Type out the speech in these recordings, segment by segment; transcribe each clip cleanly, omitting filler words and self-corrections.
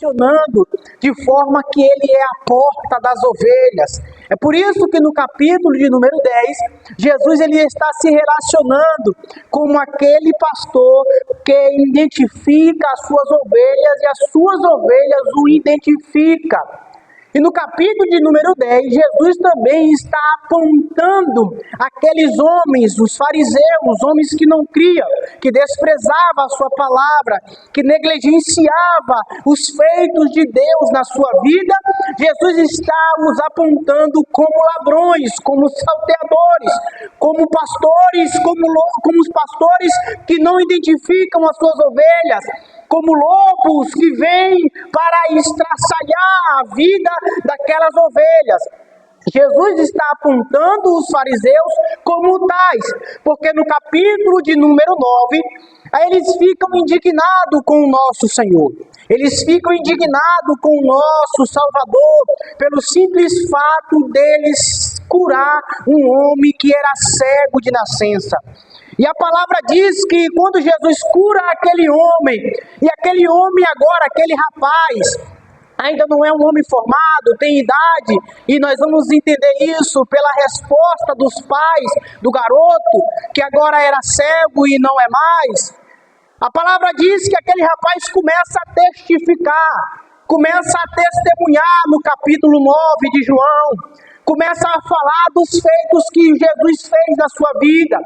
relacionando de forma que ele é a porta das ovelhas. É por isso que no capítulo de número 10, Jesus ele está se relacionando como aquele pastor que identifica as suas ovelhas e as suas ovelhas o identificam. E no capítulo de número 10, Jesus também está apontando aqueles homens, os fariseus, homens que não criam, que desprezavam a sua palavra, que negligenciava os feitos de Deus na sua vida. Jesus está os apontando como ladrões, como salteadores, como pastores, como os pastores que não identificam as suas ovelhas, como lobos que vêm para estraçalhar a vida daquelas ovelhas. Jesus está apontando os fariseus como tais, porque no capítulo de número 9, eles ficam indignados com o nosso Senhor. Eles ficam indignados com o nosso Salvador, pelo simples fato deles curar um homem que era cego de nascença. E a palavra diz que quando Jesus cura aquele homem, e aquele homem agora, aquele rapaz, ainda não é um homem formado, tem idade, e nós vamos entender isso pela resposta dos pais do garoto, que agora era cego e não é mais. A palavra diz que aquele rapaz começa a testificar, começa a testemunhar no capítulo 9 de João, começa a falar dos feitos que Jesus fez na sua vida.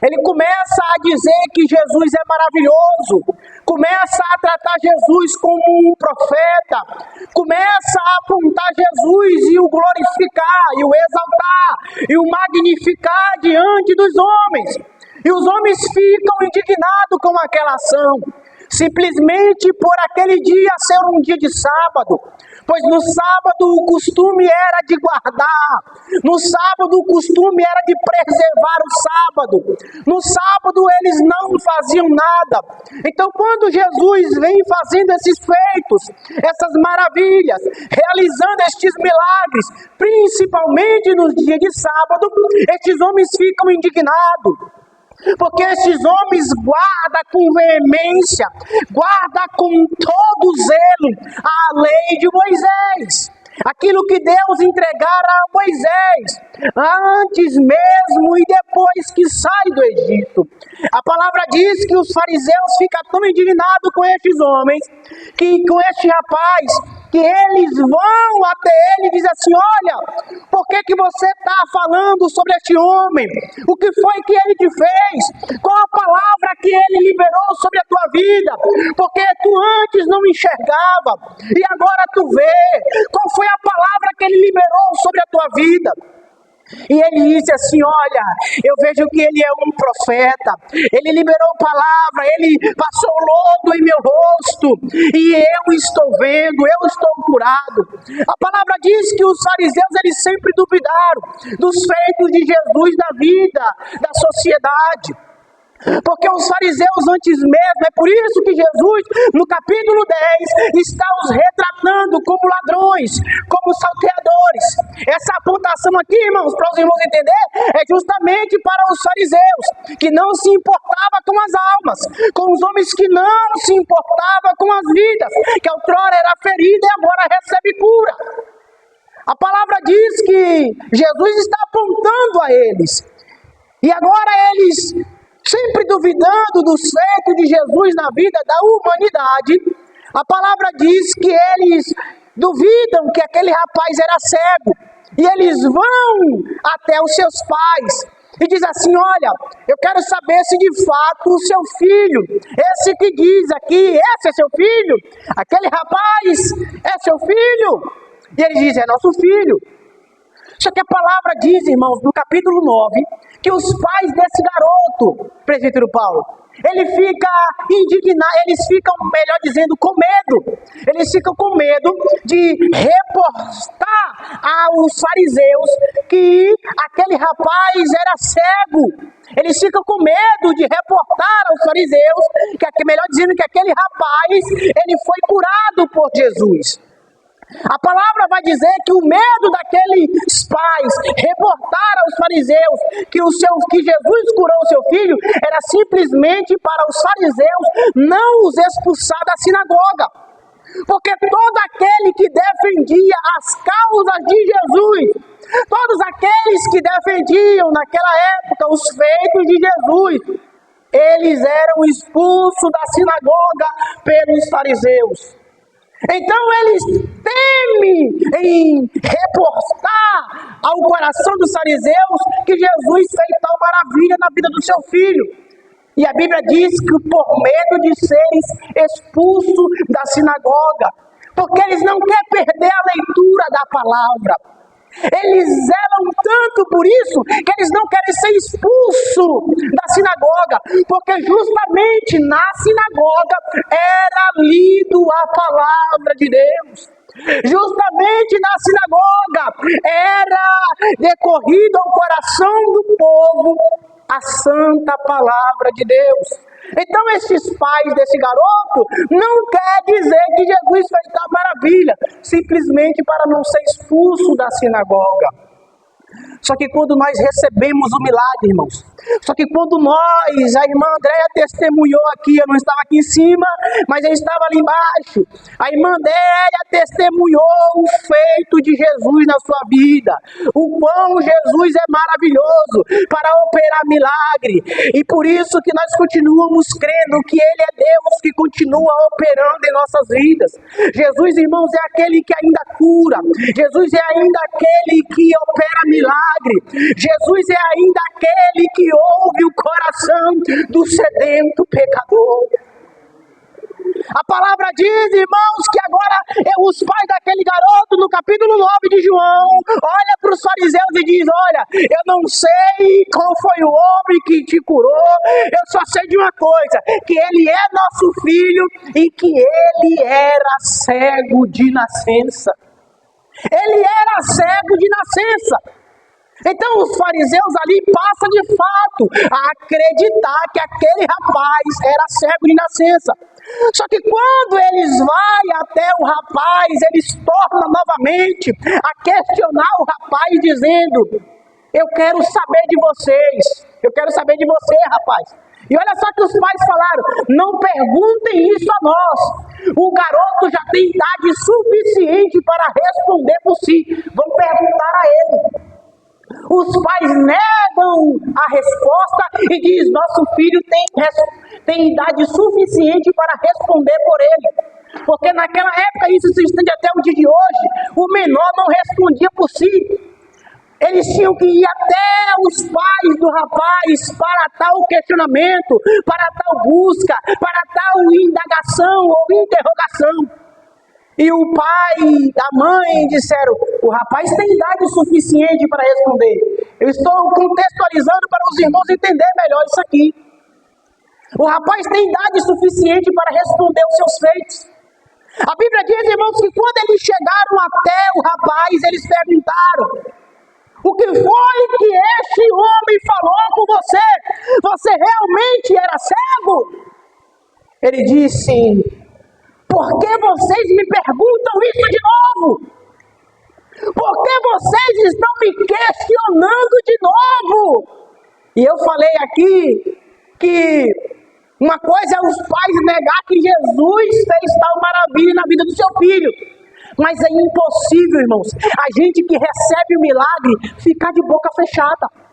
Ele começa a dizer que Jesus é maravilhoso, começa a tratar Jesus como um profeta, começa a apontar Jesus e o glorificar, e o exaltar, e o magnificar diante dos homens. E os homens ficam indignados com aquela ação, simplesmente por aquele dia ser um dia de sábado. Pois no sábado o costume era de guardar, no sábado o costume era de preservar o sábado, no sábado eles não faziam nada. Então quando Jesus vem fazendo esses feitos, essas maravilhas, realizando estes milagres, principalmente nos dias de sábado, estes homens ficam indignados. Porque esses homens guardam com veemência, guardam com todo zelo a lei de Moisés. Aquilo que Deus entregara a Moisés, antes mesmo e depois que sai do Egito. A palavra diz que os fariseus ficam tão indignados com estes homens, que com este rapaz, que eles vão até ele e dizem assim: olha, por que você está falando sobre este homem? O que foi que ele te fez? Qual a palavra que ele liberou sobre a tua vida? Porque tu antes não enxergava e agora tu vê. Qual foi a palavra que ele liberou sobre a tua vida? E ele disse assim: olha, eu vejo que ele é um profeta, ele liberou palavra, ele passou lodo em meu rosto, e eu estou vendo, eu estou curado. A palavra diz que os fariseus, eles sempre duvidaram dos feitos de Jesus na vida da sociedade. Porque os fariseus antes mesmo, é por isso que Jesus, no capítulo 10, está os retratando como ladrões, como salteadores. Essa apontação aqui, irmãos, para os irmãos entenderem, é justamente para os fariseus, que não se importavam com as almas, com os homens que não se importavam com as vidas, que outrora era ferida e agora recebe cura. A palavra diz que Jesus está apontando a eles, e agora eles, sempre duvidando dos feitos de Jesus na vida da humanidade, a palavra diz que eles duvidam que aquele rapaz era cego, e eles vão até os seus pais e dizem assim: olha, eu quero saber se de fato o seu filho, esse que diz aqui, esse é seu filho? Aquele rapaz é seu filho? E ele diz: é nosso filho. Só que a palavra diz, irmãos, no capítulo 9, que os pais desse garoto, presbítero Paulo, ele fica indignado, eles ficam, melhor dizendo, com medo. Eles ficam com medo de reportar aos fariseus que aquele rapaz era cego. Eles ficam com medo de reportar aos fariseus, que, melhor dizendo, que aquele rapaz, ele foi curado por Jesus. A palavra vai dizer que o medo daqueles pais reportar aos fariseus que Jesus curou o seu filho era simplesmente para os fariseus não os expulsar da sinagoga. Porque todo aquele que defendia as causas de Jesus, todos aqueles que defendiam naquela época os feitos de Jesus, eles eram expulsos da sinagoga pelos fariseus. Então eles temem em reportar ao coração dos fariseus que Jesus fez tal maravilha na vida do seu filho. E a Bíblia diz que por medo de serem expulsos da sinagoga, porque eles não querem perder a leitura da palavra. Eles zelam tanto por isso que eles não querem ser expulsos da sinagoga, porque justamente na sinagoga era lido a palavra de Deus. Justamente na sinagoga era decorrido ao coração do povo a santa palavra de Deus. Então esses pais desse garoto não quer dizer que Jesus fez tal maravilha, simplesmente para não ser expulso da sinagoga. Só que quando nós recebemos o milagre, irmãos, só que quando nós, a irmã Andréia testemunhou aqui, eu não estava aqui em cima, mas eu estava ali embaixo. A irmã Andréia testemunhou o feito de Jesus na sua vida, o quão Jesus é maravilhoso para operar milagre, e por isso que nós continuamos crendo que Ele é Deus que continua operando em nossas vidas. Jesus, irmãos, é aquele que ainda cura, Jesus é ainda aquele que opera milagre. Jesus é ainda aquele que ouve o coração do sedento pecador. A palavra diz, irmãos, que agora os pais daquele garoto, no capítulo 9 de João, olha para os fariseus e diz: olha, eu não sei qual foi o homem que te curou, eu só sei de uma coisa, que ele é nosso filho e que ele era cego de nascença. Ele era cego de nascença. Então os fariseus ali passam de fato a acreditar que aquele rapaz era cego de nascença. Só que quando eles vão até o rapaz, eles tornam novamente a questionar o rapaz, dizendo: eu quero saber de vocês, eu quero saber de você, rapaz. E olha só que os pais falaram: não perguntem isso a nós, o garoto já tem idade suficiente para responder por si, vão perguntar a ele. Os pais negam a resposta e dizem: nosso filho tem idade suficiente para responder por ele. Porque naquela época, isso se estende até o dia de hoje, o menor não respondia por si. Eles tinham que ir até os pais do rapaz para tal questionamento, para tal busca, para tal indagação ou interrogação. E o pai e a mãe disseram: o rapaz tem idade suficiente para responder. Eu estou contextualizando para os irmãos entenderem melhor isso aqui. O rapaz tem idade suficiente para responder os seus feitos. A Bíblia diz, irmãos, que quando eles chegaram até o rapaz, eles perguntaram: o que foi que este homem falou com você? Você realmente era cego? Ele disse: por que vocês me perguntam isso de novo? Por que vocês estão me questionando de novo? E eu falei aqui que uma coisa é os pais negar que Jesus fez tal maravilha na vida do seu filho. Mas é impossível, irmãos, a gente que recebe o milagre ficar de boca fechada.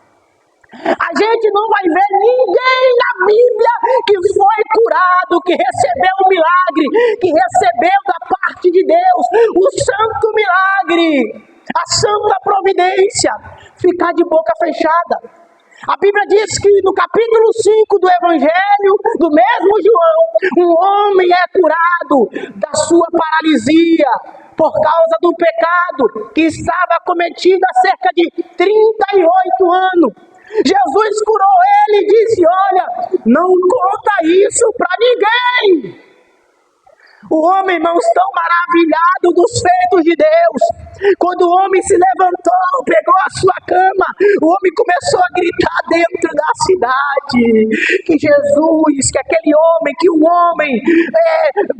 A gente não vai ver ninguém na Bíblia que foi curado, que recebeu o milagre, que recebeu da parte de Deus o santo milagre, a santa providência, ficar de boca fechada. A Bíblia diz que no capítulo 5 do Evangelho, do mesmo João, um homem é curado da sua paralisia por causa do pecado que estava cometido há cerca de 38 anos. Jesus curou ele e disse: olha, não conta isso para ninguém. O homem, irmãos, tão maravilhado dos feitos de Deus, quando o homem se levantou, pegou a sua cama, o homem começou a gritar dentro da cidade que Jesus, que aquele homem, que o homem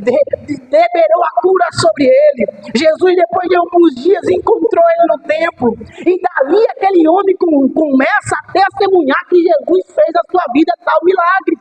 liberou a cura sobre ele. Jesus, depois de alguns dias, encontrou ele no templo, e dali aquele homem começa a testemunhar que Jesus fez a sua vida tal milagre.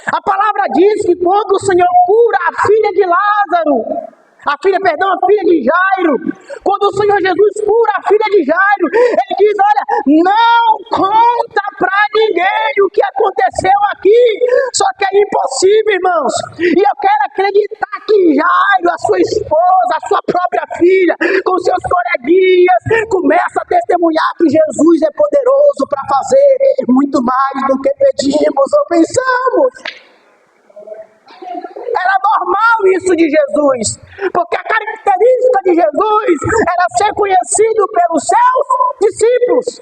A palavra diz que quando o Senhor cura a filha de Lázaro, a filha de Jairo, quando o Senhor Jesus cura a filha de Jairo, ele diz: olha, não conta para ninguém o que aconteceu aqui. Só que é impossível, irmãos. E eu quero acreditar que Jairo, a sua esposa, a sua própria filha, com seus coleguinhas, começa a testemunhar que Jesus é poderoso para fazer muito mais do que pedimos ou pensamos. Era normal isso de Jesus, porque a característica de Jesus era ser conhecido pelos seus discípulos.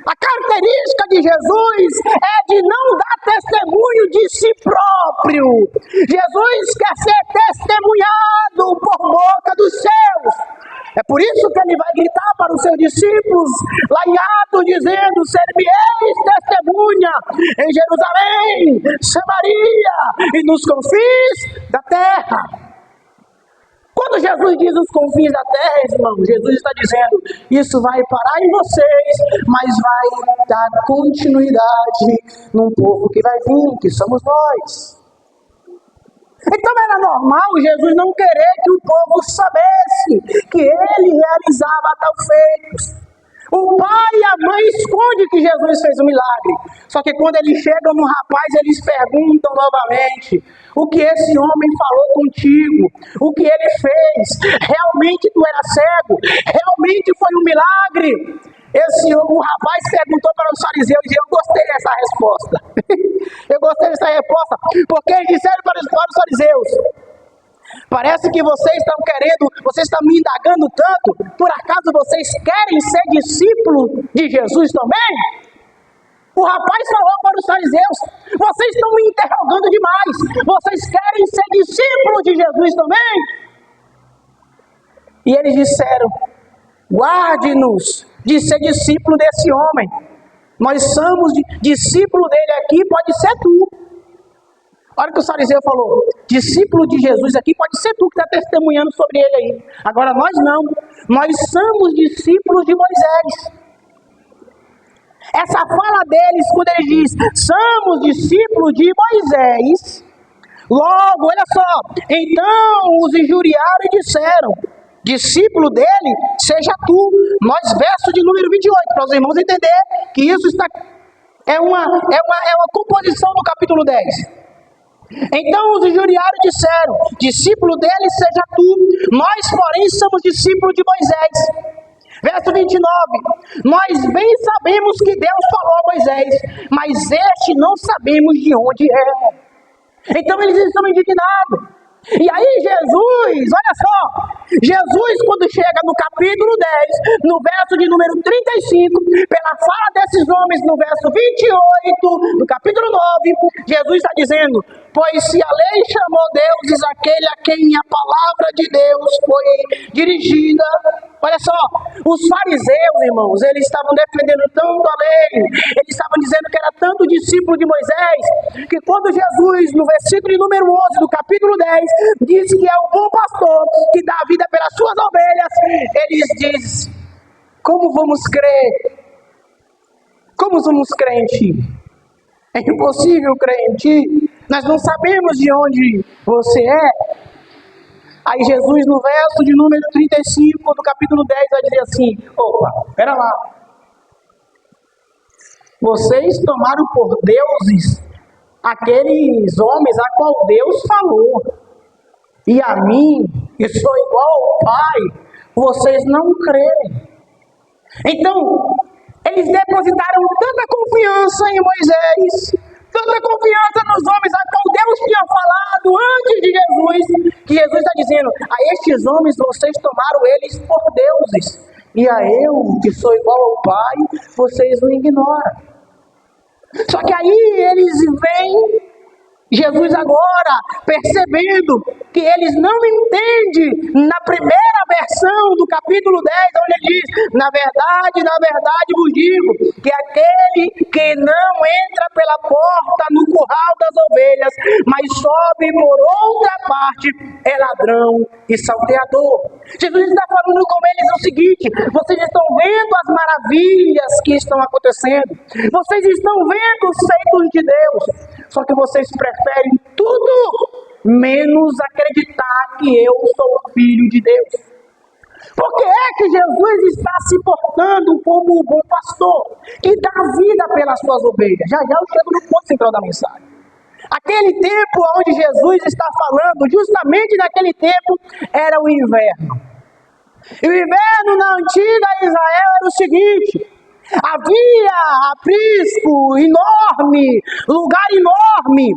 A característica de Jesus é de não dar testemunho de si próprio. Jesus quer ser testemunhado por boca dos seus. É por isso que ele vai gritar para os seus discípulos, lá em Atos, dizendo: ser-me-eis testemunha em Jerusalém, Samaria e nos confins da terra. Quando Jesus diz os confins da terra, irmão, Jesus está dizendo: isso vai parar em vocês, mas vai dar continuidade num povo que vai vir, que somos nós. Então era normal Jesus não querer que o povo soubesse que ele realizava tal feitos. O pai e a mãe escondem que Jesus fez um milagre. Só que quando eles chegam no rapaz, eles perguntam novamente: o que esse homem falou contigo? O que ele fez? Realmente tu era cego? Realmente foi um milagre? O rapaz perguntou para os fariseus e eu gostei dessa resposta. Eu gostei dessa resposta, porque eles disseram para os fariseus: parece que vocês estão me indagando tanto, por acaso vocês querem ser discípulos de Jesus também? O rapaz falou para os fariseus: vocês estão me interrogando demais, vocês querem ser discípulos de Jesus também? E eles disseram: guarde-nos de ser discípulo desse homem. Nós somos discípulo dele aqui, pode ser tu. Olha o que o fariseu falou: discípulo de Jesus aqui pode ser tu que está testemunhando sobre ele aí. Agora nós não, nós somos discípulos de Moisés. Essa fala deles, quando ele diz somos discípulos de Moisés, logo, olha só, então os injuriaram e disseram: discípulo dele, seja tu. Nós, verso de número 28, para os irmãos entender que isso é uma composição do capítulo 10. Então os injuriaram e disseram: discípulo dele, seja tu. Nós, porém, somos discípulos de Moisés. Verso 29, nós bem sabemos que Deus falou a Moisés, mas este não sabemos de onde é. Então eles estão indignados. E aí Jesus, olha só, Jesus quando chega no capítulo 10, no verso de número 35, pela fala desses homens no verso 28, no capítulo 9, Jesus está dizendo: pois se a lei chamou deuses aquele a quem a palavra de Deus foi dirigida. Olha só, os fariseus, irmãos, eles estavam defendendo tanto a lei, eles estavam dizendo que era tanto discípulo de Moisés, que quando Jesus, no versículo número 11 do capítulo 10, diz que é o bom pastor que dá a vida pelas suas ovelhas, eles dizem: como vamos crer? Como vamos crer em ti? É impossível crer em ti, nós não sabemos de onde você é. Aí Jesus, no verso de número 35 do capítulo 10, vai dizer assim: opa, pera lá. Vocês tomaram por deuses aqueles homens a qual Deus falou. E a mim, que sou igual ao Pai, vocês não creem. Então, eles depositaram tanta confiança em Moisés, tanta confiança nos homens a qual Deus tinha falado antes de Jesus, que Jesus está dizendo: a estes homens vocês tomaram eles por deuses, e a eu, que sou igual ao Pai, vocês o ignoram. Só que aí eles vêm Jesus agora, percebendo que eles não entendem na primeira versão do capítulo 10, onde ele diz: na verdade vos digo, que aquele que não entra pela porta no curral das ovelhas, mas sobe por outra parte, é ladrão e salteador. Jesus está falando com eles o seguinte: vocês estão vendo as maravilhas que estão acontecendo, vocês estão vendo os feitos de Deus, só que vocês preferem tudo menos acreditar que eu sou o Filho de Deus. Por que é que Jesus está se portando como o bom pastor, que dá vida pelas suas ovelhas? Já eu chego no ponto central da mensagem. Aquele tempo onde Jesus está falando, justamente naquele tempo, era o inverno. E o inverno na antiga Israel era o seguinte: havia aprisco enorme, lugar enorme,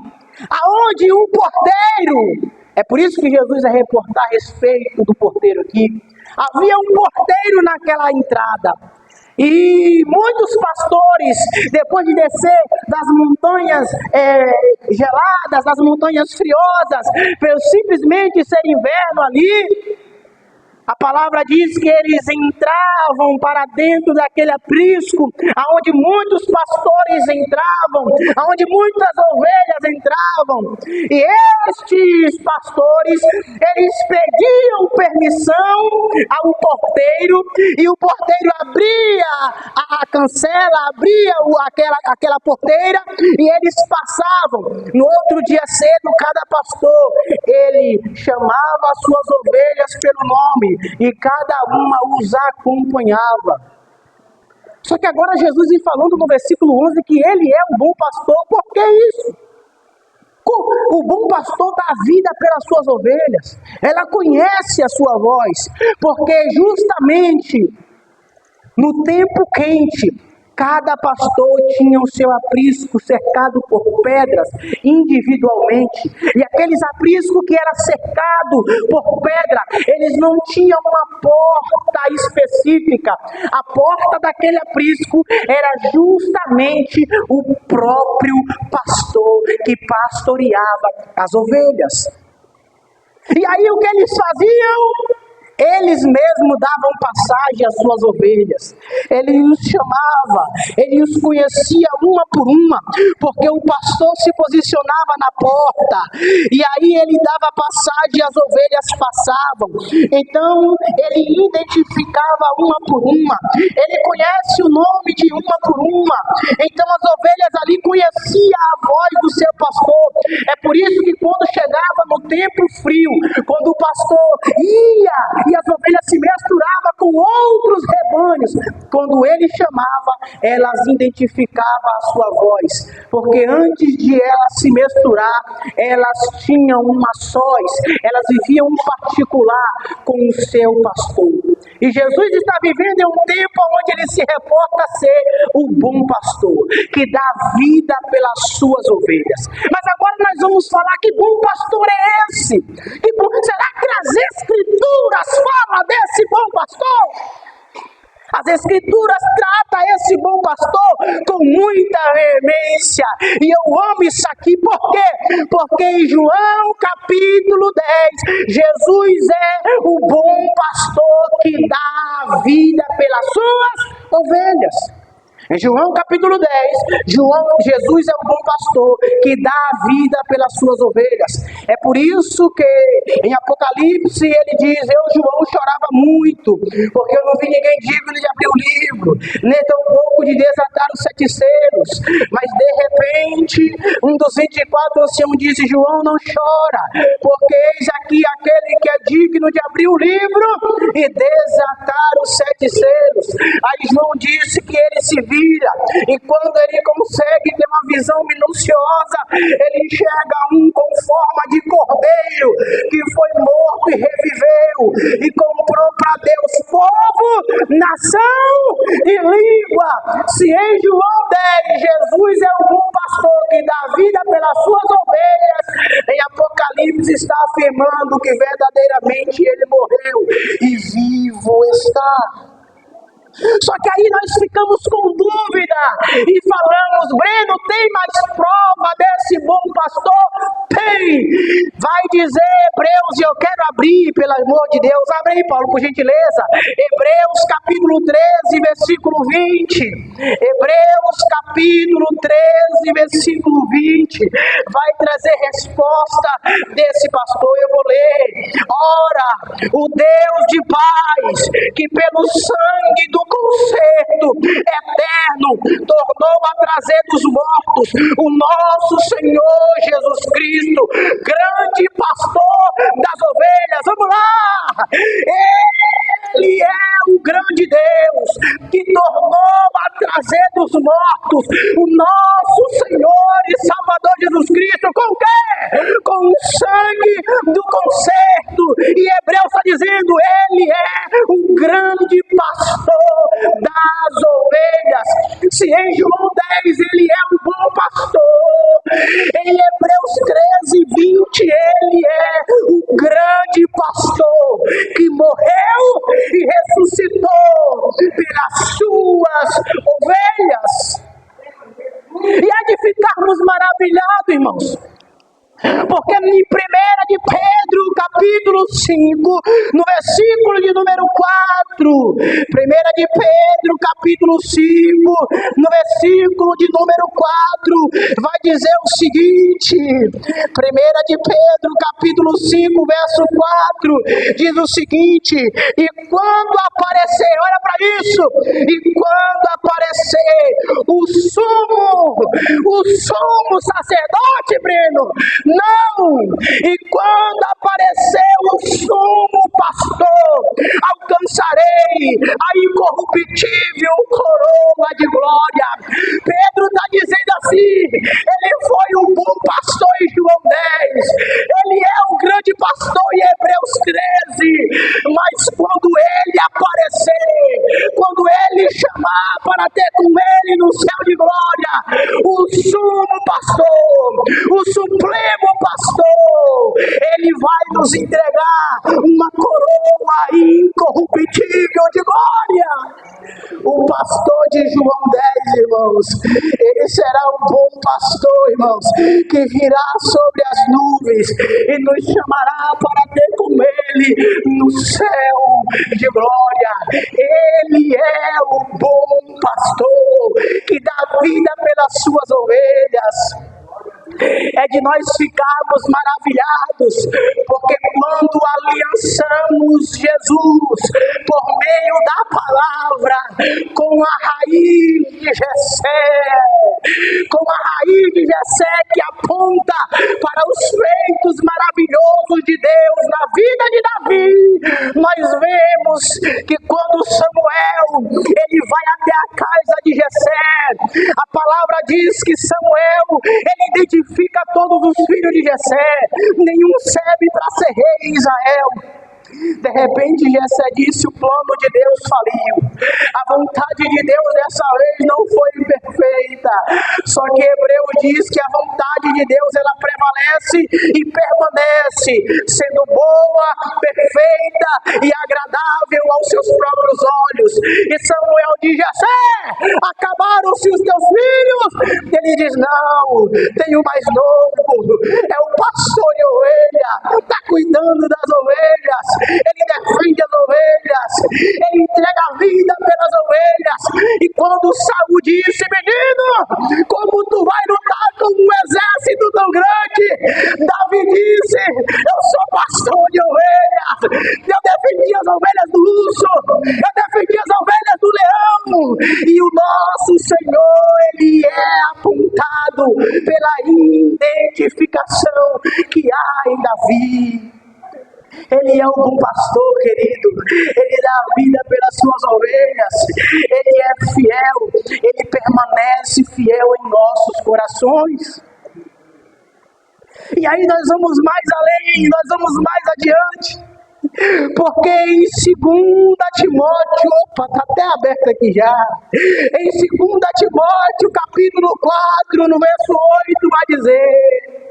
aonde um porteiro, é por isso que Jesus vai reportar a respeito do porteiro aqui, havia um porteiro naquela entrada. E muitos pastores, depois de descer das montanhas geladas, das montanhas friosas, pelo simplesmente ser inverno ali, a palavra diz que eles entravam para dentro daquele aprisco, aonde muitos pastores entravam, aonde muitas ovelhas entravam. E estes pastores, eles pediam permissão ao porteiro, e o porteiro abria a cancela, abria aquela porteira, e eles passavam. No outro dia cedo, cada pastor, ele chamava as suas ovelhas pelo nome, e cada uma os acompanhava. Só que agora Jesus vem falando no versículo 11 que ele é o bom pastor. Por que isso? O bom pastor dá vida pelas suas ovelhas. Ela conhece a sua voz, porque justamente no tempo quente, cada pastor tinha o seu aprisco cercado por pedras individualmente. E aqueles apriscos que era cercado por pedra, eles não tinham uma porta específica. A porta daquele aprisco era justamente o próprio pastor que pastoreava as ovelhas. E aí o que eles faziam? Eles mesmos davam passagem às suas ovelhas. Ele os chamava, ele os conhecia uma por uma, porque o pastor se posicionava na porta, e aí ele dava passagem e as ovelhas passavam. Então ele identificava uma por uma, ele conhece o nome de uma por uma. Então as ovelhas ali conheciam a voz do seu pastor. É por isso que quando chegava no tempo frio, quando o pastor ia e as ovelhas se misturavam com outros rebanhos, quando ele chamava, elas identificavam a sua voz, porque antes de elas se misturar, elas tinham uma sós, elas viviam em particular com o seu pastor. E Jesus está vivendo em um tempo onde ele se reporta a ser o bom pastor, que dá vida pelas suas ovelhas. Mas agora nós vamos falar: que bom pastor é esse? Será que as escrituras falam desse bom pastor? As escrituras tratam esse bom pastor com muita veemência. E eu amo isso aqui, por quê? Porque em João capítulo 10, Jesus é o bom pastor que dá vida pelas suas ovelhas. Em João capítulo 10, Jesus é o bom pastor que dá a vida pelas suas ovelhas. É por isso que em Apocalipse ele diz: eu, João, chorava muito, porque eu não vi ninguém digno de abrir o livro, nem tampouco de desatar os 7 selos. Mas de repente, um dos 24 anciãos disse: João, não chora, porque eis aqui aquele que é digno de abrir o livro e desatar os 7 selos. Aí João disse que ele se vira, e quando ele consegue ter uma visão minuciosa, ele enxerga um com forma de cordeiro, que foi morto e reviveu, e comprou para Deus povo, nação e língua. Se em João 10, Jesus é o bom pastor que dá vida pelas suas ovelhas, em Apocalipse está afirmando que verdadeiramente ele morreu e vivo está. Só que aí nós ficamos com dúvida e falamos: Breno, tem mais prova desse bom pastor? Tem! Vai dizer Hebreus, e eu quero abrir, pelo amor de Deus, abre aí, Paulo, por gentileza. Hebreus capítulo 13, versículo 20. Hebreus capítulo 13, versículo 20. Vai trazer resposta desse pastor, eu vou ler. Ora, o Deus de paz, que pelo sangue do concerto eterno tornou a trazer dos mortos o nosso Senhor Jesus Cristo, grande pastor das ovelhas. Vamos lá! Ele é o grande Deus que tornou a trazer dos mortos o nosso Senhor e Salvador Jesus Cristo. Com o quê? Com o sangue do concerto. E Hebreus está dizendo: Ele é o grande pastor das ovelhas. Se em João 10 Ele é o bom pastor, em Hebreus 13, 20 Ele é o grande pastor que morreu e ressuscitou pelas suas ovelhas. E é de ficarmos maravilhados, irmãos. Porque em 1 de Pedro, capítulo 5, no versículo de número 4, 1 de Pedro, capítulo 5, no versículo de número 4, vai dizer o seguinte: 1 de Pedro, capítulo 5, verso 4, diz o seguinte: e quando aparecer, olha para isso, e quando aparecer o sumo sacerdote, Breno, não! E quando aparecer o sumo pastor, alcançarei a incorruptível coroa de glória. Pedro está dizendo assim: ele foi o bom pastor em João 10, ele é o grande pastor em Hebreus 13, mas quando ele aparecer, quando ele chamar para ter com ele no céu de glória, o sumo pastor, o supremo pastor, ele vai nos entregar uma coroa incorruptível de glória. O pastor de João 10, irmãos, ele será um bom pastor, irmãos, que virá sobre as nuvens e nos chamará para ter com ele no céu de glória. Ele é o bom pastor que dá vida pelas suas ovelhas. É de nós ficarmos maravilhados, porque quando aliançamos Jesus por meio da palavra com a raiz de Jessé, que aponta para os feitos maravilhosos de Deus na vida de Davi, nós vemos que quando Samuel ele vai até a casa de Jessé, a palavra diz que Samuel ele identifica todos os filhos de Jessé, nenhum serve para ser rei em Israel. De repente Jessé disse: o plano de Deus faliu, a vontade de Deus dessa vez não foi perfeita. Só que Hebreus diz que a vontade de Deus ela prevalece e permanece, sendo boa, perfeita e agradável aos seus próprios olhos. E Samuel diz: Jessé, acabaram-se os teus filhos? Ele diz: não, tenho mais novo, é o pastor de ovelha, está cuidando das ovelhas, ele defende as ovelhas, ele entrega a vida pelas ovelhas. E quando Saul disse: menino, como tu vai lutar com um exército tão grande? Davi disse: eu sou pastor de ovelhas, eu defendi as ovelhas do urso, eu defendi as ovelhas do leão. E o nosso Senhor, ele é apontado pela identificação que há em Davi. Ele é um bom pastor, querido. Ele dá a vida pelas suas ovelhas. Ele é fiel. Ele permanece fiel em nossos corações. E aí nós vamos mais além, nós vamos mais adiante. Porque em 2 Timóteo, opa, está até aberto aqui já. Em 2 Timóteo, capítulo 4, no verso 8, vai dizer: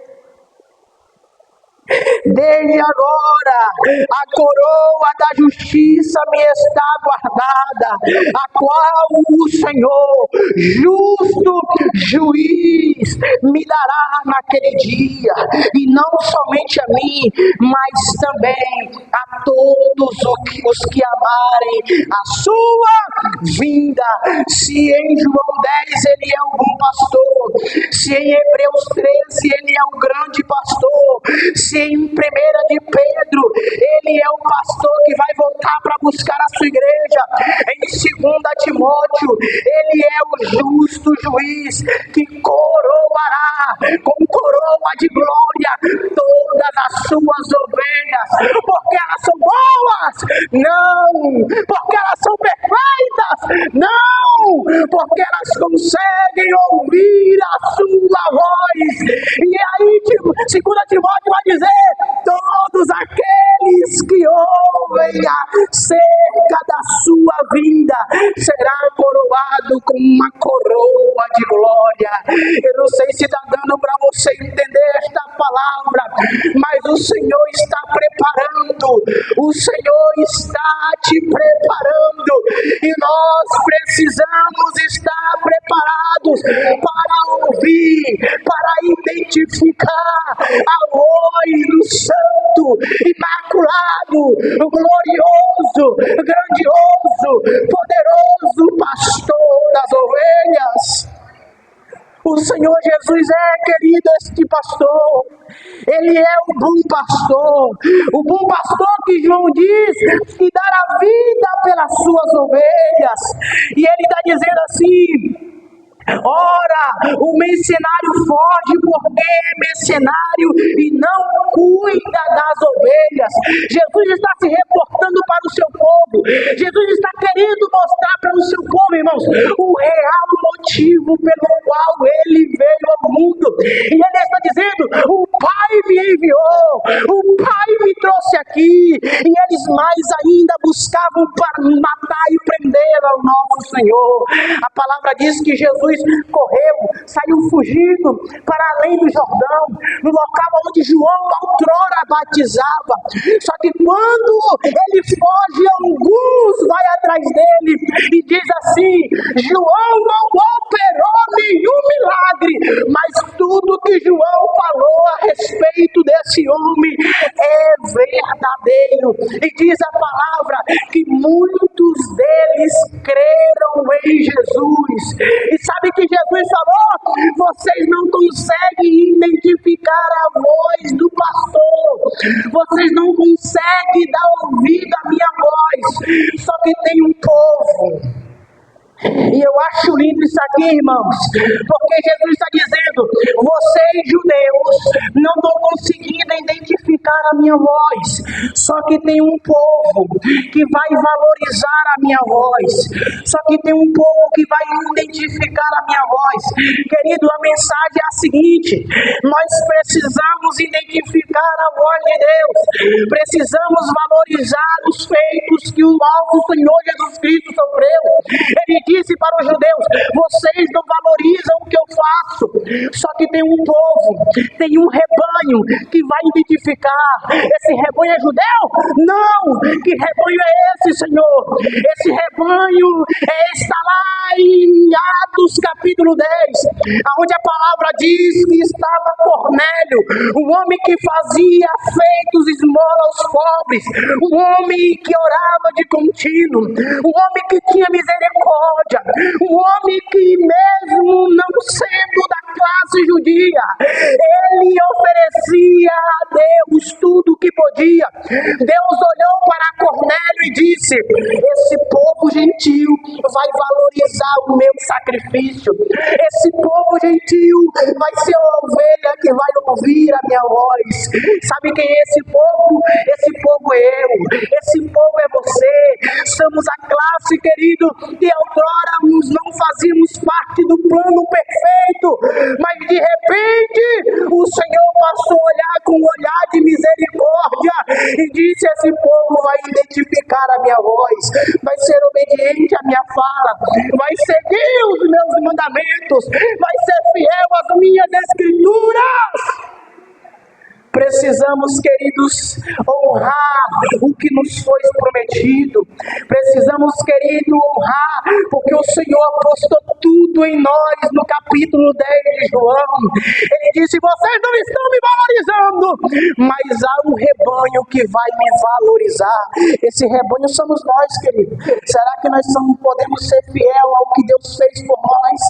Desde agora, a coroa da justiça me está guardada, a qual o Senhor, justo juiz, me dará naquele dia, e não somente a mim, mas também a todos os que amarem a sua vinda. Se em João 10 ele é o bom pastor, se em Hebreus 13 ele é o grande pastor, se em 1 de Pedro ele é o pastor que vai voltar para buscar a sua igreja, em 2 Timóteo ele é o justo juiz que coroará com coroa de glória todas as suas ovelhas, porque elas são boas, não porque elas são perfeitas, não porque elas conseguem ouvir a sua voz. E aí 2 Timóteo vai dizer: todos aqueles que ouvem acerca da sua vinda será coroado com uma coroa de glória. Eu não sei se está dando para você entender esta palavra, mas o Senhor está preparando, o Senhor está te preparando, e nós precisamos estar preparados para ouvir, para identificar a voz do Santo, imaculado, glorioso, grandioso, poderoso pastor das ovelhas. O Senhor Jesus é, querido, este pastor. Ele é o bom pastor que João diz que dará vida pelas suas ovelhas. E ele está dizendo assim: ora, o mercenário foge porque é mercenário e não cuida das ovelhas. Jesus está se reportando para o seu povo. Jesus está querendo mostrar para o seu povo, irmãos, o real motivo pelo qual ele veio ao mundo. E ele está dizendo: o Pai me enviou, o Pai me trouxe aqui. E eles mais ainda buscavam para matar e prender ao nosso Senhor. A palavra diz que Jesus correu, saiu fugindo para além do Jordão, no local onde João outrora batizava. Só que quando ele foge, alguns vai atrás dele e diz assim: João não operou nenhum milagre, mas tudo que João falou a respeito desse homem é verdadeiro. E diz a palavra que muitos deles creram em Jesus. E sabe que Jesus falou: vocês não conseguem identificar a voz do pastor, vocês não conseguem dar ouvido à minha voz, só que tem um povo. E eu acho lindo isso aqui, irmãos, porque Jesus está dizendo: vocês judeus não estão conseguindo identificar a minha voz, só que tem um povo que vai valorizar a minha voz, só que tem um povo que vai identificar a minha voz. Querido, a mensagem é a seguinte: nós precisamos identificar a voz de Deus, precisamos valorizar os feitos que o nosso Senhor Jesus Cristo sofreu. Ele disse para os judeus: vocês não valorizam o que eu faço. Só que tem um povo, tem um rebanho que vai identificar. Esse rebanho é judeu? Não! Que rebanho é esse, Senhor? Esse rebanho está lá em Atos capítulo 10, onde a palavra diz que estava Cornélio, um homem que fazia feitos esmola aos pobres, um homem que orava de contínuo, um homem que tinha misericórdia, um homem que, mesmo não sendo da classe judia, ele oferecia a Deus tudo o que podia. Deus olhou para Cornélio e disse: esse povo gentil vai valorizar o meu sacrifício, esse povo gentil vai ser a ovelha que vai ouvir a minha voz. Sabe quem é esse povo? Esse povo é eu, esse povo é você. Somos a classe, querido, que outrora não fazíamos parte do plano perfeito, mas de repente o Senhor passou a olhar com um olhar de misericórdia e disse: esse povo vai identificar a minha voz, vai ser obediente à minha fala, vai seguir os meus mandamentos, vai ser fiel às minhas escrituras. Precisamos, queridos, honrar o que nos foi prometido. Precisamos, querido, honrar, porque o Senhor apostou tudo em nós no capítulo 10 de João. Ele disse: vocês não estão me valorizando, mas há um rebanho que vai me valorizar. Esse rebanho somos nós, querido. Será que nós podemos ser fiel ao que Deus fez por nós?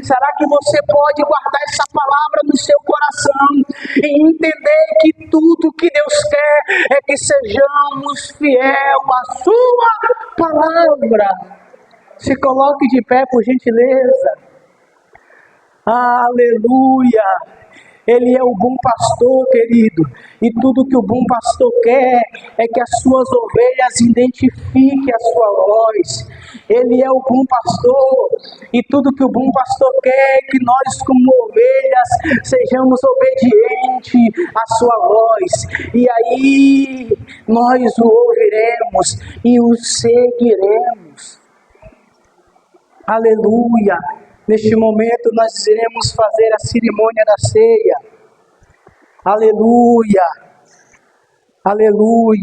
Será que você pode guardar essa palavra no seu coração e entender que tudo que Deus quer é que sejamos fiel à sua palavra? Se coloque de pé, por gentileza. Aleluia! Ele é o bom pastor, querido, e tudo que o bom pastor quer é que as suas ovelhas identifiquem a sua voz. Ele é o bom pastor, e tudo que o bom pastor quer é que nós, como ovelhas, sejamos obedientes à sua voz. E aí nós o ouviremos e o seguiremos. Aleluia! Neste momento nós iremos fazer a cerimônia da ceia. Aleluia! Aleluia!